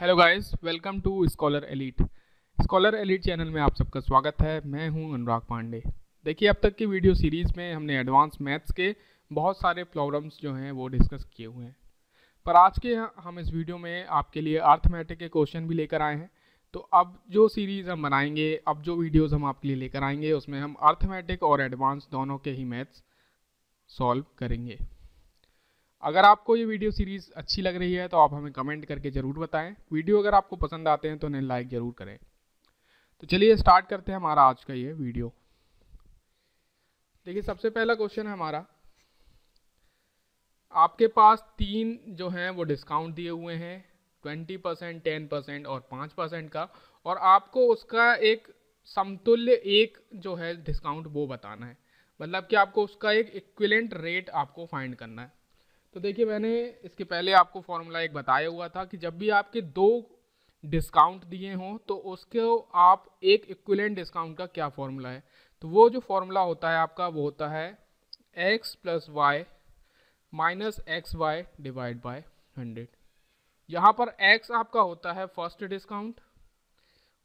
Hello guys, welcome to Scholar Elite. Scholar Elite channel में आप सबका स्वागत है। मैं हूं अनुराग पांडे। देखिए, अब तक की वीडियो सीरीज़ में हमने एडवांस मैथ्स के बहुत सारे प्रॉब्लम्स जो हैं वो डिस्कस किए हुए हैं, पर आज के हम इस वीडियो में आपके लिए अर्थमेटिक के क्वेश्चन भी लेकर आए हैं। तो अब जो सीरीज़ हम बनाएंगे, अब जो वीडियोज़ हम आपके लिए लेकर आएंगे, उसमें हम अर्थमेटिक और एडवांस दोनों के ही मैथ्स सॉल्व करेंगे। अगर आपको ये वीडियो सीरीज़ अच्छी लग रही है तो आप हमें कमेंट करके ज़रूर बताएं। वीडियो अगर आपको पसंद आते हैं तो उन्हें लाइक ज़रूर करें। तो चलिए स्टार्ट करते हैं हमारा आज का ये वीडियो। देखिए, सबसे पहला क्वेश्चन है हमारा, आपके पास तीन जो हैं वो डिस्काउंट दिए हुए हैं 20%, 10% और 5% का, और आपको उसका एक समतुल्य एक जो है डिस्काउंट वो बताना है। मतलब कि आपको उसका एक इक्विवेलेंट रेट आपको फाइंड करना है। तो देखिए, मैंने इसके पहले आपको फॉर्मूला एक बताया हुआ था कि जब भी आपके दो डिस्काउंट दिए हों तो उसको आप एक इक्विवेलेंट डिस्काउंट का क्या फॉर्मूला है। तो वो जो फॉर्मूला होता है आपका वो होता है x plus Y minus X Y divide by 100। यहाँ पर x आपका होता है फर्स्ट डिस्काउंट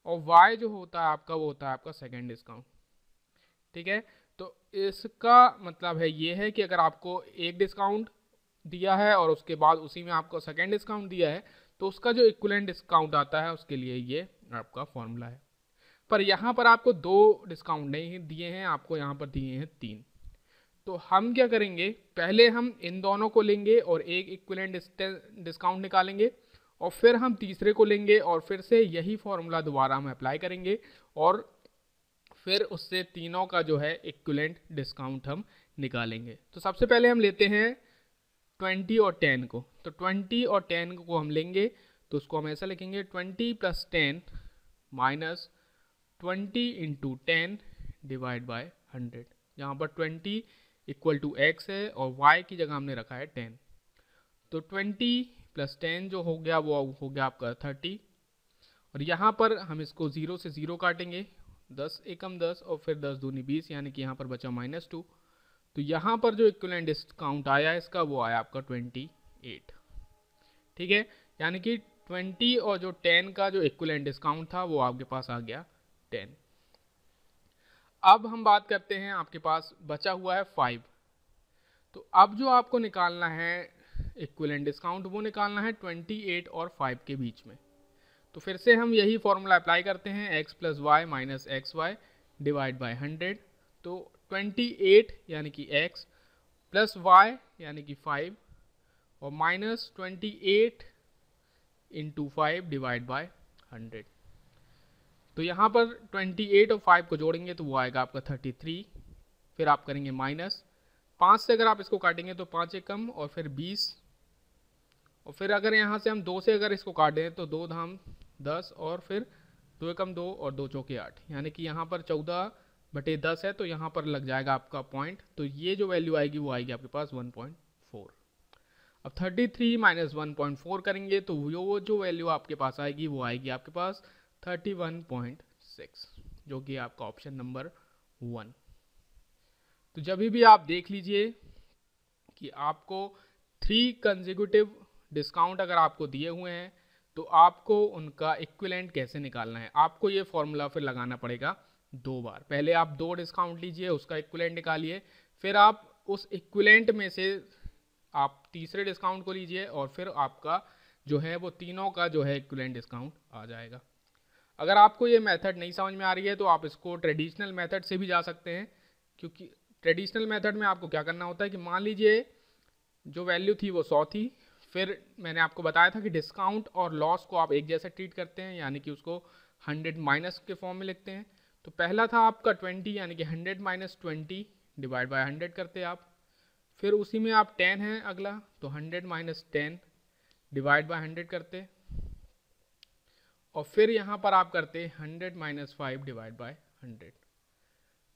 और y जो होता है आपका वो होता है आपका सेकेंड डिस्काउंट। ठीक है, तो इसका मतलब है ये है कि अगर आपको एक डिस्काउंट दिया है और उसके बाद उसी में आपको सेकेंड डिस्काउंट दिया है तो उसका जो इक्विवेलेंट डिस्काउंट आता है उसके लिए ये आपका फॉर्मूला है। पर यहाँ पर आपको दो डिस्काउंट नहीं दिए हैं, आपको यहाँ पर दिए हैं तीन। तो हम क्या करेंगे, पहले हम इन दोनों को लेंगे और एक इक्विवेलेंट डिस्काउंट निकालेंगे और फिर हम तीसरे को लेंगे और फिर से यही फॉर्मूला दोबारा हम अप्लाई करेंगे और फिर उससे तीनों का जो है इक्विवेलेंट डिस्काउंट हम निकालेंगे। तो सबसे पहले हम लेते हैं 20 और 10 को। तो 20 और 10 को हम लेंगे तो उसको हम ऐसा लिखेंगे 20 plus 10 minus 20 into 10 divide by 100। यहाँ पर 20 इक्वल टू एक्स है और y की जगह हमने रखा है 10। तो 20 प्लस 10 जो हो गया वो हो गया आपका 30, और यहाँ पर हम इसको 0 से 0 काटेंगे, 10 एकम 10 और फिर 10 दूनी 20, यानी कि यहाँ पर बचा -2। तो यहाँ पर जो इक्विवेलेंट डिस्काउंट आया इसका वो आया आपका 28। ठीक है, यानी कि 20 और जो 10 का जो इक्विवेलेंट डिस्काउंट था वो आपके पास आ गया 10। अब हम बात करते हैं, आपके पास बचा हुआ है 5। तो अब जो आपको निकालना है इक्विवेलेंट डिस्काउंट वो निकालना है 28 और 5 के बीच में। तो फिर से हम यही फॉर्मूला अप्लाई करते हैं, x plus Y minus X Y divide by 100। तो 28 यानी कि x प्लस y यानी कि 5 और माइनस 28 इंटू 5 डिवाइड बाय 100। तो यहाँ पर 28 और 5 को जोड़ेंगे तो वो आएगा आपका 33। फिर आप करेंगे माइनस 5 से, अगर आप इसको काटेंगे तो 5 एकम और फिर 20, और फिर अगर यहाँ से हम 2 से अगर इसको काटें तो 2 धाम 10 और फिर 2 एकम 2 और 2 चौके 8, यानी कि यहाँ पर 14/10 है, तो यहाँ पर लग जाएगा आपका पॉइंट। तो ये जो वैल्यू आएगी वो आएगी आपके पास 1.4। अब 33 माइनस 1.4 करेंगे तो वो जो वैल्यू आपके पास आएगी वो आएगी आपके पास 31.6, जो कि आपका ऑप्शन नंबर 1। तो जब भी आप देख लीजिए कि आपको 3 कंसेक्यूटिव डिस्काउंट अगर आपको दिए हुए हैं तो आपको उनका इक्विवेलेंट कैसे निकालना है। आपको ये फॉर्मूला फिर लगाना पड़ेगा 2 बार। पहले आप 2 डिस्काउंट लीजिए, उसका इक्विवेलेंट निकालिए, फिर आप उस इक्विवेलेंट में से आप तीसरे डिस्काउंट को लीजिए और फिर आपका जो है वो तीनों का जो है इक्विवेलेंट डिस्काउंट आ जाएगा। अगर आपको ये मेथड नहीं समझ में आ रही है तो आप इसको ट्रेडिशनल मेथड से भी जा सकते हैं, क्योंकि ट्रेडिशनल मेथड में आपको क्या करना होता है कि मान लीजिए जो वैल्यू थी वो 100 थी, फिर मैंने आपको बताया था कि डिस्काउंट और लॉस को आप एक जैसे ट्रीट करते हैं, यानी कि उसको 100 माइनस के फॉर्म में लिखते हैं। तो पहला था आपका 20, यानी कि 100 माइनस 20 डिवाइड बाय 100 करते आप। फिर उसी में आप 10 है अगला, तो 100 माइनस 10 डिवाइड बाय 100 करते, और फिर यहाँ पर आप करते 100 माइनस 5 डिवाइड बाय 100।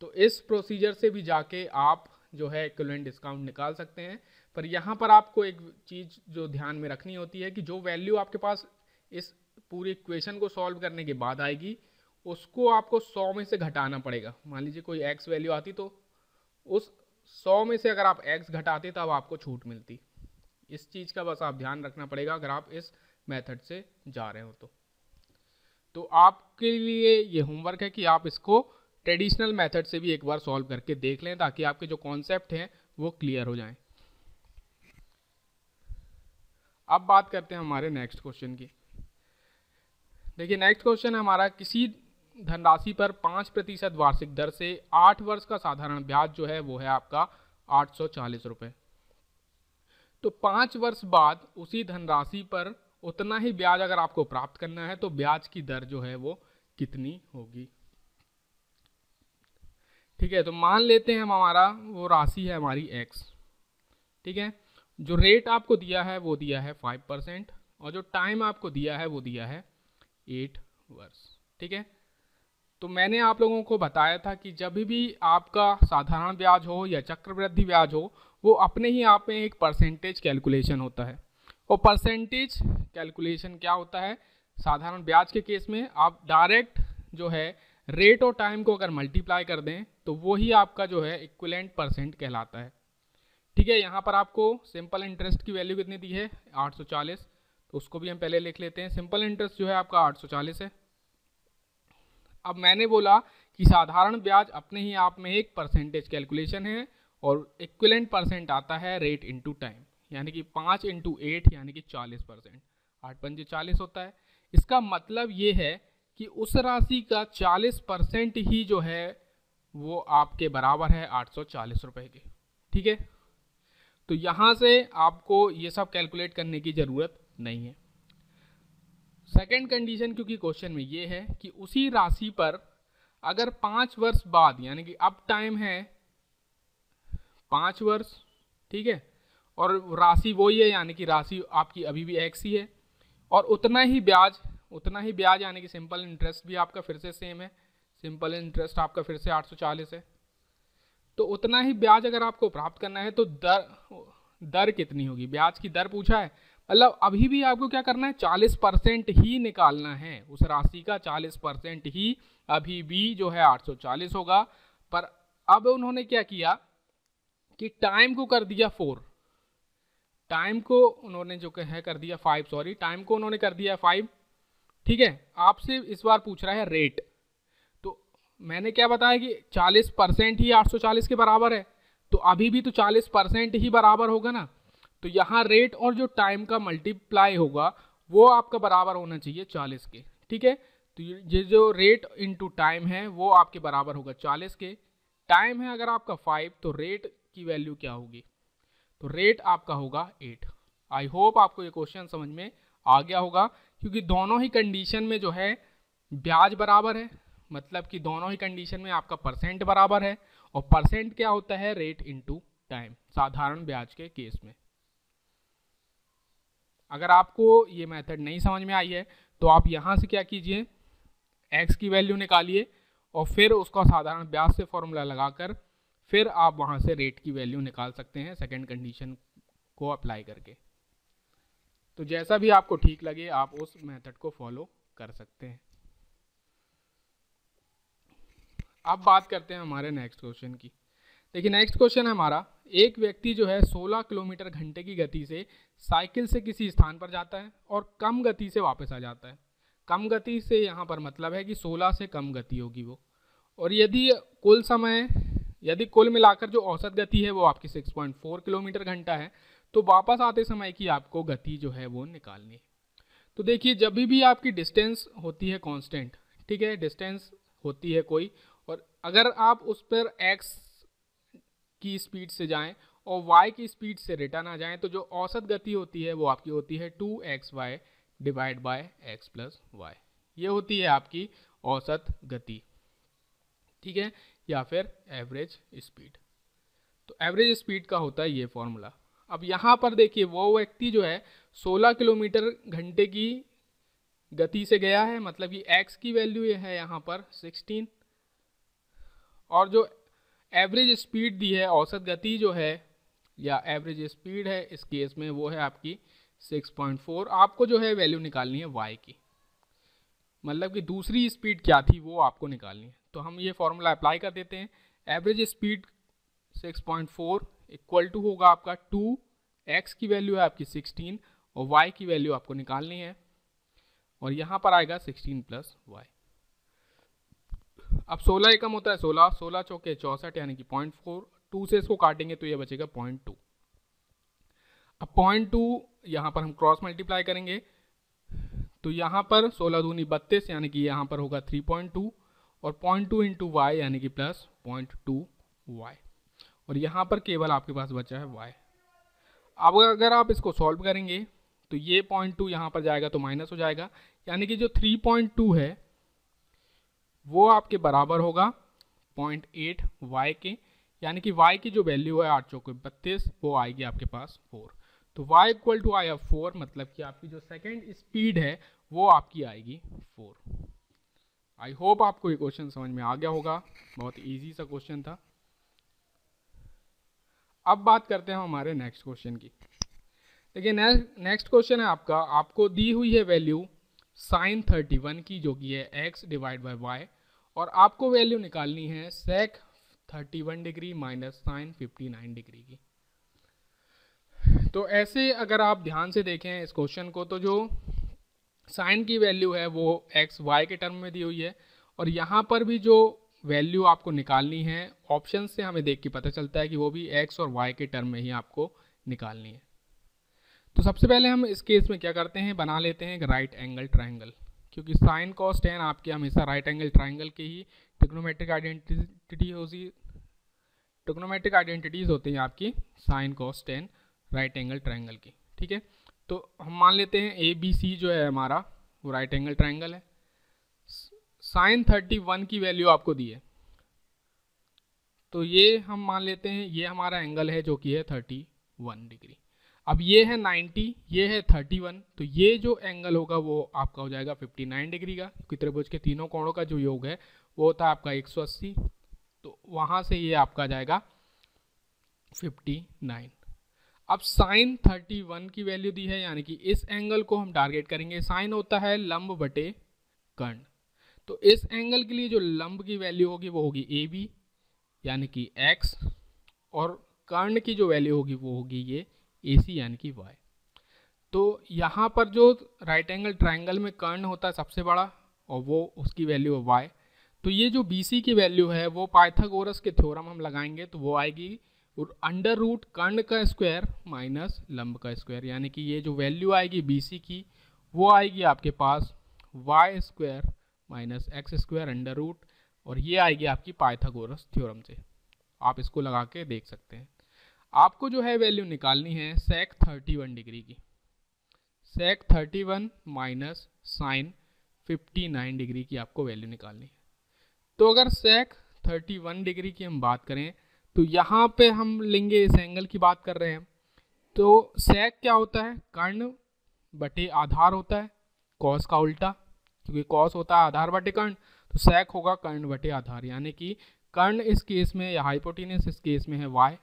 तो इस प्रोसीजर से भी जाके आप जो है इक्विवेलेंट डिस्काउंट निकाल सकते हैं। पर यहाँ पर आपको एक चीज़ जो ध्यान में रखनी होती है कि जो वैल्यू आपके पास इस पूरी इक्वेशन को सॉल्व करने के बाद आएगी उसको आपको 100 में से घटाना पड़ेगा। मान लीजिए कोई x वैल्यू आती तो उस 100 में से अगर आप x घटाते तब आपको छूट मिलती। इस चीज़ का बस आप ध्यान रखना पड़ेगा अगर आप इस मेथड से जा रहे हो तो आपके लिए ये होमवर्क है कि आप इसको ट्रेडिशनल मेथड से भी एक बार सॉल्व करके देख लें, ताकि आपके जो कॉन्सेप्ट हैं वो क्लियर हो जाएं। अब बात करते हैं हमारे नेक्स्ट क्वेश्चन की। देखिए नेक्स्ट क्वेश्चन हमारा, किसी धनराशि पर 5% वार्षिक दर से 8 वर्ष का साधारण ब्याज जो है वो है आपका 840 रुपये। तो 5 वर्ष बाद उसी धनराशि पर उतना ही ब्याज अगर आपको प्राप्त करना है तो ब्याज की दर जो है वो कितनी होगी। ठीक है, तो मान लेते हैं हम हमारा वो राशि है हमारी x। ठीक है, जो रेट आपको दिया है वो दिया है 5% और जो टाइम आपको दिया है वो दिया है 8 वर्ष। ठीक है, तो मैंने आप लोगों को बताया था कि जब भी आपका साधारण ब्याज हो या चक्रवृद्धि ब्याज हो, वो अपने ही आप में एक परसेंटेज कैलकुलेशन होता है। और परसेंटेज कैलकुलेशन क्या होता है, साधारण ब्याज के केस में आप डायरेक्ट जो है रेट और टाइम को अगर मल्टीप्लाई कर दें तो वो ही आपका जो है इक्विवेलेंट परसेंट कहलाता है। ठीक है, यहाँ पर आपको सिंपल इंटरेस्ट की वैल्यू कितनी दी है 840, तो उसको भी हम पहले लिख लेते हैं। सिंपल इंटरेस्ट जो है आपका 840 है। अब मैंने बोला कि साधारण ब्याज अपने ही आप में एक परसेंटेज कैलकुलेशन है और इक्विवेलेंट परसेंट आता है रेट इनटू टाइम, यानी कि 5 × 8 यानी कि 40%। 8 पंजे 40 होता है। इसका मतलब ये है कि उस राशि का 40% ही जो है वो आपके बराबर है 840 रुपये के। ठीक है, तो यहाँ से आपको ये सब कैलकुलेट करने की ज़रूरत नहीं है। सेकेंड कंडीशन क्योंकि क्वेश्चन में ये है कि उसी राशि पर अगर 5 वर्ष बाद, यानी कि अब टाइम है 5 वर्ष, ठीक है, और राशि वही है यानी कि राशि आपकी अभी भी x ही है, और उतना ही ब्याज यानी कि सिंपल इंटरेस्ट भी आपका फिर से सेम है। सिंपल इंटरेस्ट आपका फिर से 840 है। तो उतना ही ब्याज अगर आपको प्राप्त करना है तो दर कितनी होगी, ब्याज की दर पूछा है, मतलब अभी भी आपको क्या करना है 40% ही निकालना है। उस राशि का 40% ही अभी भी जो है 840 होगा। पर अब उन्होंने क्या किया कि टाइम को कर दिया 4, टाइम को उन्होंने जो है कर दिया 5, सॉरी टाइम को उन्होंने कर दिया 5। ठीक है, आपसे इस बार पूछ रहा है रेट, तो मैंने क्या बताया कि 40% ही 840 के बराबर है, तो अभी भी तो 40% ही बराबर होगा ना। तो यहाँ रेट और जो टाइम का मल्टीप्लाई होगा वो आपका बराबर होना चाहिए 40 के। ठीक है, तो ये जो रेट इनटू टाइम है वो आपके बराबर होगा 40 के। टाइम है अगर आपका 5 तो रेट की वैल्यू क्या होगी, तो रेट आपका होगा 8। आई होप आपको ये क्वेश्चन समझ में आ गया होगा, क्योंकि दोनों ही कंडीशन में जो है ब्याज बराबर है, मतलब कि दोनों ही कंडीशन में आपका परसेंट बराबर है, और परसेंट क्या होता है रेट इनटू टाइम साधारण ब्याज के केस में। अगर आपको ये मेथड नहीं समझ में आई है तो आप यहाँ से क्या कीजिए, x की वैल्यू निकालिए और फिर उसका साधारण ब्याज से फॉर्मूला लगाकर फिर आप वहाँ से रेट की वैल्यू निकाल सकते हैं सेकंड कंडीशन को अप्लाई करके। तो जैसा भी आपको ठीक लगे आप उस मेथड को फॉलो कर सकते हैं। अब बात करते हैं हमारे नेक्स्ट क्वेश्चन की। देखिए नेक्स्ट क्वेश्चन है हमारा, एक व्यक्ति जो है 16 किलोमीटर घंटे की गति से साइकिल से किसी स्थान पर जाता है और कम गति से वापस आ जाता है। कम गति से यहाँ पर मतलब है कि 16 से कम गति होगी वो, और यदि कुल मिलाकर जो औसत गति है वो आपकी 6.4 किलोमीटर घंटा है, तो वापस आते समय की आपको गति जो है वो निकालनी है। तो देखिए जब भी आपकी डिस्टेंस होती है कांस्टेंट, ठीक है, डिस्टेंस होती है कोई, और अगर आप उस पर x की स्पीड से जाएं और y की स्पीड से रिटर्न आ जाएं, तो जो औसत गति होती है वो आपकी होती है 2xy divide by x plus Y. ये होती है आपकी औसत गति, ठीक है, या फिर एवरेज स्पीड। तो एवरेज स्पीड का होता है ये फॉर्मूला। अब यहाँ पर देखिए वो व्यक्ति जो है 16 किलोमीटर घंटे की गति से गया है, मतलब कि x की वैल्यू है यहाँ पर 16, और जो एवरेज स्पीड दी है, औसत गति जो है या एवरेज स्पीड है इस केस में वो है आपकी 6.4। आपको जो है वैल्यू निकालनी है y की, मतलब कि दूसरी स्पीड क्या थी वो आपको निकालनी है। तो हम ये फॉर्मूला अप्लाई कर देते हैं। एवरेज स्पीड 6.4 इक्वल टू होगा आपका 2, x की वैल्यू है आपकी 16 और y की वैल्यू आपको निकालनी है और यहाँ पर आएगा 16 प्लस वाई। अब 16 एकम होता है 16, 16 चौके 64 यानी कि 0.4, 2 से इसको काटेंगे तो ये बचेगा 0.2। अब 0.2 यहाँ पर हम क्रॉस मल्टीप्लाई करेंगे तो यहाँ पर 16 दूनी 32 यानी कि यहाँ पर होगा 3.2 और 0.2 इंटू वाई यानी कि प्लस 0.2 वाई, और यहाँ पर केवल आपके पास बचा है वाई। अब अगर आप इसको सॉल्व करेंगे तो ये 0.2 यहाँ पर जाएगा तो माइनस हो जाएगा, यानी कि जो 3.2 है वो आपके बराबर होगा 0.8 वाई के, यानी कि वाई की जो वैल्यू है 8 चौके 32 वो आएगी आपके पास 4। तो y इक्वल टू आया 4, मतलब कि आपकी जो सेकेंड स्पीड है वो आपकी आएगी 4। आई होप आपको ये क्वेश्चन समझ में आ गया होगा, बहुत इजी सा क्वेश्चन था। अब बात करते हैं हमारे नेक्स्ट क्वेश्चन की। देखिए नेक्स्ट क्वेश्चन है आपका, आपको दी हुई है वैल्यू साइन 31 की जो कि है x डिवाइड बाय y, और आपको वैल्यू निकालनी है सेक 31 डिग्री माइनस साइन 59 डिग्री की। तो ऐसे अगर आप ध्यान से देखें इस क्वेश्चन को, तो जो साइन की वैल्यू है वो एक्स वाई के टर्म में दी हुई है, और यहाँ पर भी जो वैल्यू आपको निकालनी है ऑप्शन से हमें देख के पता चलता है कि वो भी एक्स और वाई के टर्म में ही आपको निकालनी है। तो सबसे पहले हम इस केस में क्या करते हैं, बना लेते हैं एक राइट एंगल ट्राइंगल, क्योंकि साइन कॉस टेन आपके हमेशा राइट एंगल ट्राइंगल के ही ट्रिग्नोमेट्रिक आइडेंटिटीज होती हैं आपकी sine cos tan right angle triangle की। ठीक है, तो हम मान लेते हैं ए बी सी जो है हमारा वो राइट एंगल ट्राइंगल है। साइन 31 की वैल्यू आपको दी है, तो ये हम मान लेते हैं ये हमारा एंगल है जो कि है 31 डिग्री। अब ये है 90, ये है 31, तो ये जो एंगल होगा वो आपका हो जाएगा 59 डिग्री का, क्योंकि त्रिभुज के तीनों कोणों का जो योग है वो होता है आपका 180, तो वहाँ से ये आपका जाएगा 59। अब साइन 31 की वैल्यू दी है, यानी कि इस एंगल को हम टारगेट करेंगे। साइन होता है लंब बटे कर्ण, तो इस एंगल के लिए जो लंब की वैल्यू होगी वो होगी ए बी यानी कि x, और कर्ण की जो वैल्यू होगी वो होगी ये ए सी यानी कि y। तो यहाँ पर जो राइट एंगल ट्राइंगल में कर्ण होता है सबसे बड़ा और वो उसकी वैल्यू है y, तो ये जो बी सी की वैल्यू है वो पाइथागोरस के थ्योरम हम लगाएंगे तो वो आएगी अंडर रूट कर्ण का स्क्वायर माइनस लंब का स्क्वायर, यानी कि ये जो वैल्यू आएगी बी सी की वो आएगी आपके पास y square minus x square under root, और ये आएगी आपकी पाइथागोरस थ्योरम से। आप इसको लगा के देख सकते हैं। आपको जो है वैल्यू निकालनी है सेक 31 डिग्री की, सेक 31 माइनस साइन 59 डिग्री की आपको वैल्यू निकालनी है। तो अगर सेक 31 डिग्री की हम बात करें तो यहाँ पे हम लेंगे, इस एंगल की बात कर रहे हैं, तो सेक क्या होता है, कर्ण बटे आधार होता है, कॉस का उल्टा, क्योंकि कॉस होता है आधार बटे कर्ण, तो सेक होगा कर्ण बटे आधार, यानी कि कर्ण इस केस में या हाइपोटेनस इस केस में है y,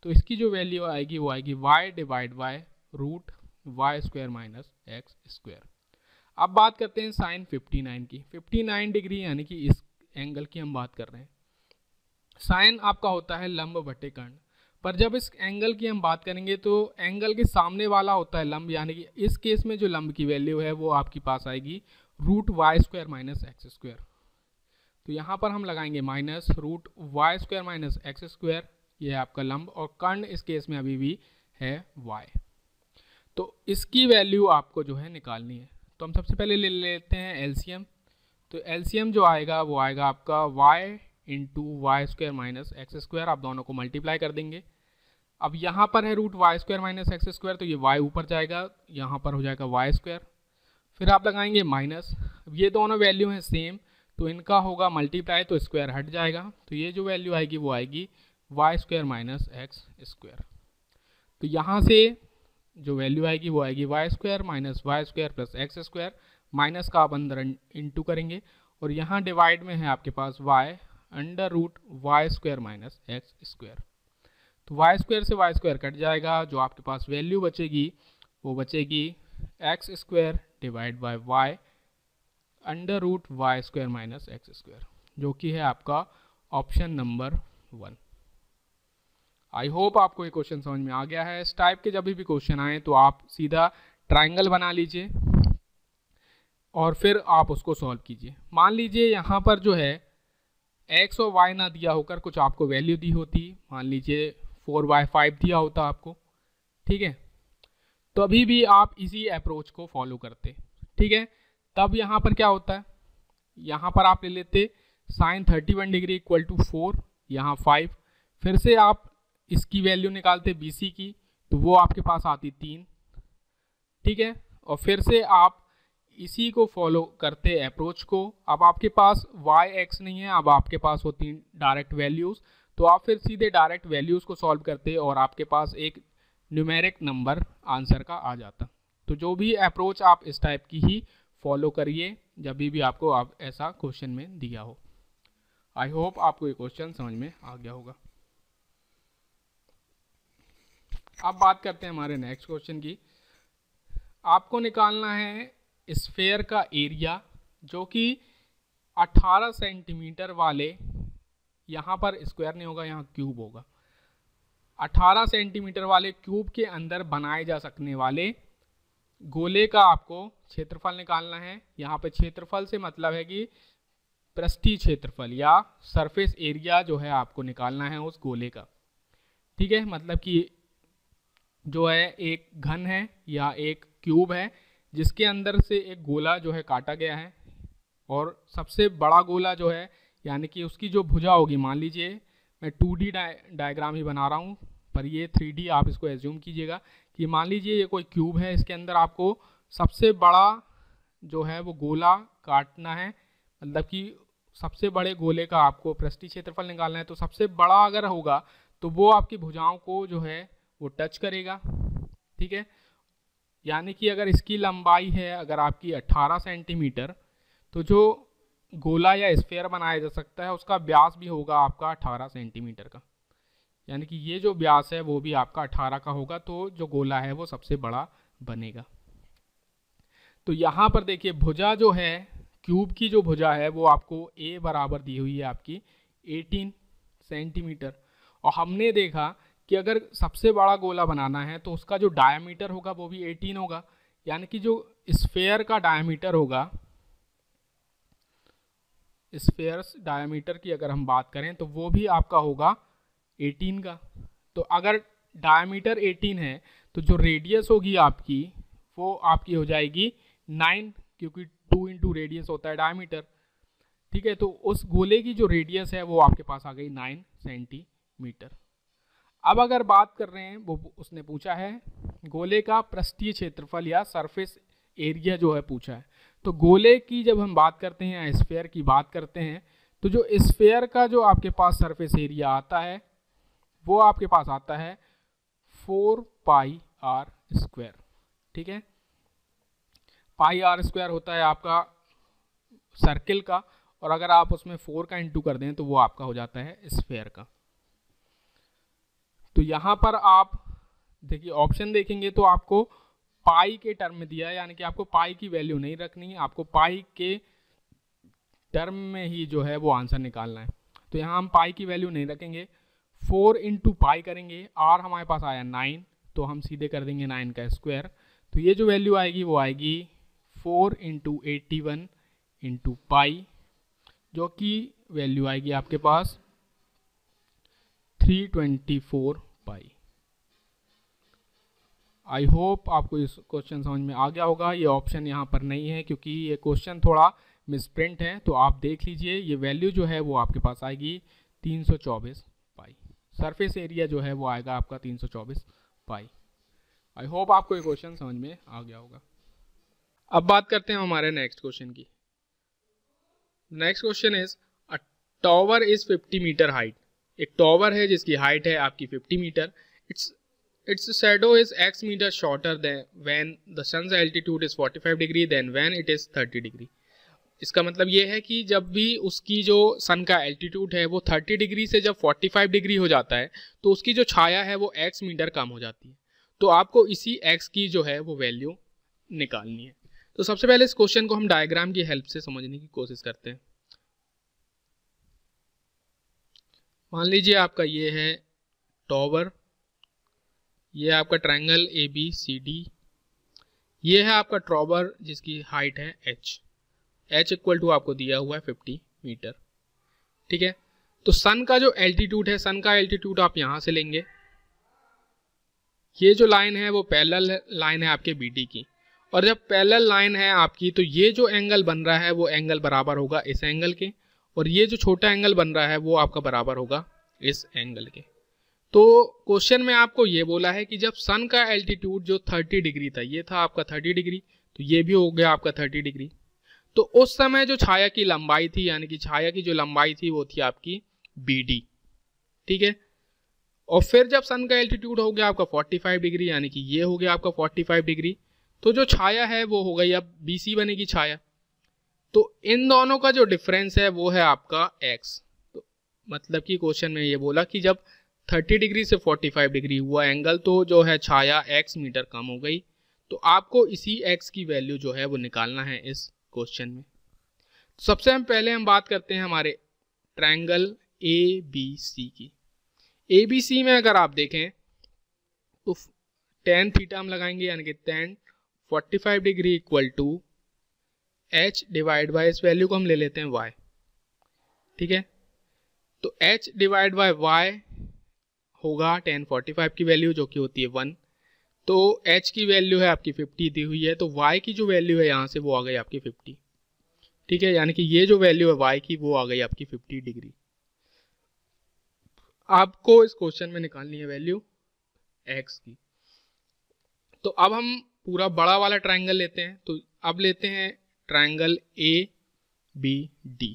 तो इसकी जो वैल्यू आएगी वो आएगी y divide by root Y square minus x square. अब बात करते हैं साइन 59 की, 59 डिग्री यानी कि इस एंगल की हम बात कर रहे हैं। साइन आपका होता है लंब बटे कर्ण, पर जब इस एंगल की हम बात करेंगे तो एंगल के सामने वाला होता है लंब, यानी कि इस केस में जो लंब की वैल्यू है वो आपके पास आएगी root Y square minus x square. तो यहाँ पर हम लगाएंगे minus root Y square minus x square, ये है आपका लंब, और कर्ण इस केस में अभी भी है y। तो इसकी वैल्यू आपको जो है निकालनी है, तो हम सबसे पहले ले लेते हैं एलसीएम। तो एलसीएम जो आएगा वो आएगा आपका y into Y square minus x square, आप दोनों को मल्टीप्लाई कर देंगे। अब यहाँ पर है root Y square minus x square, तो ये y ऊपर जाएगा, यहाँ पर हो जाएगा वाई स्क्वायर, फिर आप लगाएंगे माइनस। अब ये दोनों वैल्यू हैं सेम, तो इनका होगा मल्टीप्लाई, तो स्क्वायर हट जाएगा, तो ये जो वैल्यू आएगी वो आएगी Y square minus x square. तो यहाँ से जो वैल्यू आएगी वो आएगी Y square minus Y square plus X square, minus का आप अंदर इंटू करेंगे, और यहाँ डिवाइड में है आपके पास y under root Y square minus x square. तो वाई स्क्वायर से वाई स्क्वायर कट जाएगा, जो आपके पास वैल्यू बचेगी वो बचेगी X square divide by Y under root Y square minus x square, जो कि है आपका ऑप्शन नंबर 1। आई होप आपको ये क्वेश्चन समझ में आ गया है। इस टाइप के जब भी क्वेश्चन आए तो आप सीधा ट्राइंगल बना लीजिए, और फिर आप उसको सॉल्व कीजिए। मान लीजिए यहाँ पर जो है x और y ना दिया होकर कुछ आपको वैल्यू दी होती, मान लीजिए 4/5 दिया होता आपको, ठीक है, तो अभी भी आप इसी अप्रोच को फॉलो करते, ठीक है। तब यहाँ पर क्या होता है, यहाँ पर आप ले लेते साइन 31 डिग्री इक्वल टू 4, यहाँ 5, फिर से आप इसकी वैल्यू निकालते BC की, तो वो आपके पास आती 3, ठीक है। और फिर से आप इसी को फॉलो करते अप्रोच को। अब आपके पास y x नहीं है, अब आपके पास होती डायरेक्ट वैल्यूज़, तो आप फिर सीधे डायरेक्ट वैल्यूज़ को सॉल्व करते और आपके पास एक न्यूमेरिक नंबर आंसर का आ जाता। तो जो भी अप्रोच आप इस टाइप की ही फॉलो करिए जब भी आपको आप ऐसा क्वेश्चन में दिया हो। आई होप आपको ये क्वेश्चन समझ में आ गया होगा। अब बात करते हैं हमारे नेक्स्ट क्वेश्चन की। आपको निकालना है स्फेयर का एरिया जो कि 18 सेंटीमीटर वाले, यहाँ पर स्क्वायर नहीं होगा, यहाँ क्यूब होगा, 18 सेंटीमीटर वाले क्यूब के अंदर बनाए जा सकने वाले गोले का आपको क्षेत्रफल निकालना है। यहाँ पे क्षेत्रफल से मतलब है कि पृष्ठीय क्षेत्रफल या सरफेस एरिया जो है आपको निकालना है उस गोले का, ठीक है। मतलब कि जो है एक घन है या एक क्यूब है जिसके अंदर से एक गोला जो है काटा गया है, और सबसे बड़ा गोला जो है यानी कि उसकी जो भुजा होगी, मान लीजिए मैं 2D डायग्राम ही बना रहा हूँ पर ये 3D आप इसको एज्यूम कीजिएगा कि मान लीजिए ये कोई क्यूब है, इसके अंदर आपको सबसे बड़ा जो है वो गोला काटना है, मतलब कि सबसे बड़े गोले का आपको पृष्ठीय क्षेत्रफल निकालना है। तो सबसे बड़ा अगर होगा तो वो आपकी भुजाओं को जो है वो टच करेगा, ठीक है। यानी कि अगर इसकी लंबाई है अगर आपकी 18 सेंटीमीटर, तो जो गोला या स्फेयर बनाया जा सकता है उसका व्यास भी होगा आपका 18 सेंटीमीटर का, यानी कि ये जो व्यास है वो भी आपका 18 का होगा, तो जो गोला है वो सबसे बड़ा बनेगा। तो यहाँ पर देखिए भुजा जो है क्यूब की जो भुजा है वो आपको A बराबर दी हुई है आपकी 18 सेंटीमीटर, और हमने देखा कि अगर सबसे बड़ा गोला बनाना है तो उसका जो डायमीटर होगा वो भी 18 होगा, यानी कि जो स्फेयर का डायमीटर होगा, स्फेयर डायमीटर की अगर हम बात करें तो वो भी आपका होगा 18 का। तो अगर डायमीटर 18 है तो जो रेडियस होगी आपकी वो आपकी हो जाएगी 9, क्योंकि 2 इंटू रेडियस होता है डायमीटर, ठीक है। तो उस गोले की जो रेडियस है वो आपके पास आ गई 9 सेंटीमीटर। अब अगर बात कर रहे हैं, वो उसने पूछा है गोले का पृष्ठीय क्षेत्रफल या सरफेस एरिया जो है पूछा है। तो गोले की जब हम बात करते हैं या स्फेयर की बात करते हैं तो जो स्फेयर का जो आपके पास सरफेस एरिया आता है वो आपके पास आता है 4πr², ठीक है। πr² होता है आपका सर्किल का, और अगर आप उसमें 4 का इंटू कर दें तो वो आपका हो जाता है स्फेयर का। तो यहाँ पर आप देखिए ऑप्शन देखेंगे तो आपको पाई के टर्म में दिया है, यानी कि आपको पाई की वैल्यू नहीं रखनी है, आपको पाई के टर्म में ही जो है वो आंसर निकालना है। तो यहाँ हम पाई की वैल्यू नहीं रखेंगे, 4 इंटू पाई करेंगे, आर हमारे पास आया 9, तो हम सीधे कर देंगे 9 का स्क्वायर, तो ये जो वैल्यू आएगी वो आएगी 4 इंटू 81 इंटू पाई, जो कि वैल्यू आएगी आपके पास 324 पाई। आई होप आपको इस क्वेश्चन समझ में आ गया होगा। ये ऑप्शन यहाँ पर नहीं है क्योंकि ये क्वेश्चन थोड़ा मिसप्रिंट है, तो आप देख लीजिए ये वैल्यू जो है वो आपके पास आएगी 324 पाई। सरफेस एरिया जो है वो आएगा आपका 324 पाई। आई होप आपको ये क्वेश्चन समझ में आ गया होगा। अब बात करते हैं हमारे नेक्स्ट क्वेश्चन की। Next question is a tower is 50 metre height. एक टॉवर है जिसकी हाइट है आपकी 50 metre. Its shadow is x meter shorter than when the sun's altitude is 45 degree than when it is 30 degree। इसका मतलब ये है कि जब भी उसकी जो सन का एल्टीट्यूड है वो 30 डिग्री से जब 45 डिग्री हो जाता है तो उसकी जो छाया है वो x मीटर कम हो जाती है। तो आपको इसी x की जो है वो वैल्यू निकालनी है। तो सबसे पहले इस क्वेश्चन को हम डायग्राम की हेल्प से समझने की कोशिश करते हैं। मान लीजिए आपका ये है टॉवर, ये आपका ट्रायंगल ABCD, ये है आपका ट्रॉबर जिसकी हाइट है h इक्वल टू आपको दिया हुआ है 50 मीटर। ठीक है, तो सन का जो एल्टीट्यूड है, सन का एल्टीट्यूड आप यहां से लेंगे। ये जो लाइन है वो पैरेलल लाइन है आपके बीडी की, और जब पैरेलल लाइन है आपकी तो ये जो एंगल बन रहा है वो एंगल बराबर होगा इस एंगल के, और ये जो छोटा एंगल बन रहा है वो आपका बराबर होगा इस एंगल के। तो क्वेश्चन में आपको ये बोला है कि जब सन का एल्टीट्यूड जो 30 डिग्री था, ये था आपका 30 डिग्री, तो ये भी हो गया आपका 30 डिग्री, तो उस समय जो छाया की लंबाई थी, यानी कि छाया की जो लंबाई थी वो थी आपकी BD। ठीक है, और फिर जब सन का एल्टीट्यूड हो गया आपका 45 डिग्री, यानी कि ये हो गया आपका 45 डिग्री, तो जो छाया है वो हो गई अब BC बनेगी छाया। तो इन दोनों का जो डिफरेंस है वो है आपका x। तो मतलब कि क्वेश्चन में ये बोला कि जब 30 डिग्री से 45 डिग्री हुआ एंगल, तो जो है छाया x मीटर कम हो गई। तो आपको इसी x की वैल्यू जो है वो निकालना है इस क्वेश्चन में। सबसे पहले हम बात करते हैं हमारे ट्रायंगल ABC की। ABC में अगर आप देखें तो tan थीटा हम लगाएंगे, यानी कि tan 45 degree equal to h divide by, इस वैल्यू को हम ले लेते हैं y। ठीक है, तो h डिवाइड बाय y होगा tan 45 की वैल्यू जो कि होती है 1, तो h की वैल्यू है आपकी 50 दी हुई है, तो y की जो वैल्यू है यहाँ से वो आ गई आपकी 50। ठीक है, यानी कि ये जो वैल्यू है y की वो आ गई आपकी 50 डिग्री। आपको इस क्वेश्चन में निकालनी है वैल्यू x की। तो अब हम पूरा बड़ा वाला ट्रायंगल लेते हैं, तो अब लेते हैं ट्रायंगल ABD।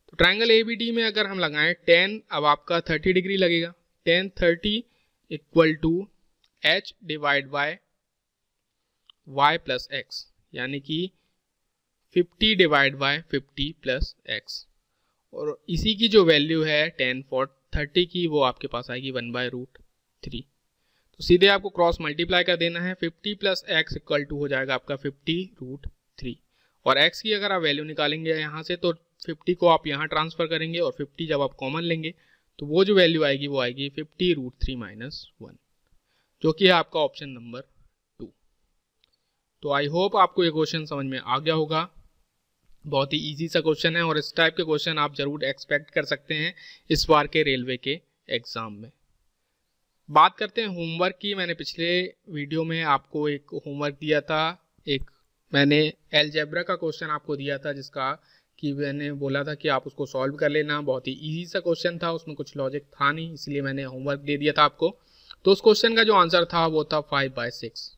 तो ट्रायंगल ABD में अगर हम लगाएं tan, अब आपका 30 डिग्री लगेगा, tan 30 equal to h divide by y plus x, यानी कि 50 डिवाइड बाय 50 प्लस x, और इसी की जो वैल्यू है tan 30 की वो आपके पास आएगी 1/√3। तो सीधे आपको क्रॉस मल्टीप्लाई कर देना है, 50 प्लस x इक्वल टू हो जाएगा आपका 50√3, और x की अगर आप वैल्यू निकालेंगे यहाँ से तो 50 को आप यहाँ ट्रांसफर करेंगे, और 50 जब आप कॉमन लेंगे तो वो जो वैल्यू आएगी वो आएगी 50√3 - 1, जो कि है आपका ऑप्शन नंबर 2। तो आई होप आपको ये क्वेश्चन समझ में आ गया होगा। बहुत ही इजी सा क्वेश्चन है, और इस टाइप के क्वेश्चन आप जरूर एक्सपेक्ट कर सकते हैं इस बार के रेलवे के एग्जाम में। बात करते हैं होमवर्क की। मैंने पिछले वीडियो में आपको एक होमवर्क दिया था, एक मैंने अलजेब्रा का क्वेश्चन आपको दिया था, जिसका कि मैंने बोला था कि आप उसको सॉल्व कर लेना। बहुत ही इजी सा क्वेश्चन था, उसमें कुछ लॉजिक था नहीं, इसलिए मैंने होमवर्क दे दिया था आपको। तो उस क्वेश्चन का जो आंसर था वो था 5/6।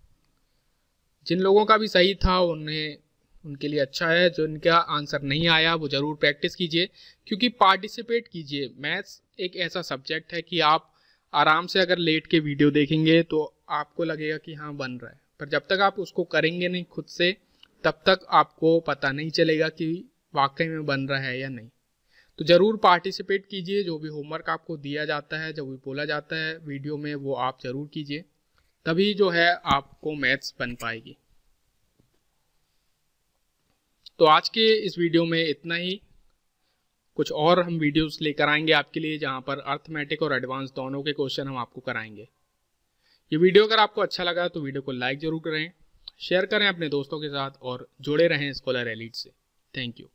जिन लोगों का भी सही था उनके लिए अच्छा है, जो इनका आंसर नहीं आया वो ज़रूर प्रैक्टिस कीजिए, क्योंकि पार्टिसिपेट कीजिए। मैथ्स एक ऐसा सब्जेक्ट है कि आप आराम से अगर लेट के वीडियो देखेंगे तो आपको लगेगा कि हाँ बन रहा है, पर जब तक आप उसको करेंगे नहीं खुद से, तब तक आपको पता नहीं चलेगा कि वाकई में बन रहा है या नहीं। तो ज़रूर पार्टिसिपेट कीजिए, जो भी होमवर्क आपको दिया जाता है, जो भी बोला जाता है वीडियो में, वो आप ज़रूर कीजिए, तभी जो है आपको मैथ्स बन पाएगी। तो आज के इस वीडियो में इतना ही। कुछ और हम वीडियोस लेकर आएंगे आपके लिए, जहां पर अर्थमेटिक और एडवांस दोनों के क्वेश्चन हम आपको कराएंगे। ये वीडियो अगर आपको अच्छा लगा तो वीडियो को लाइक जरूर करें, शेयर करें अपने दोस्तों के साथ, और जुड़े रहें स्कॉलर एलीट से। Thank you.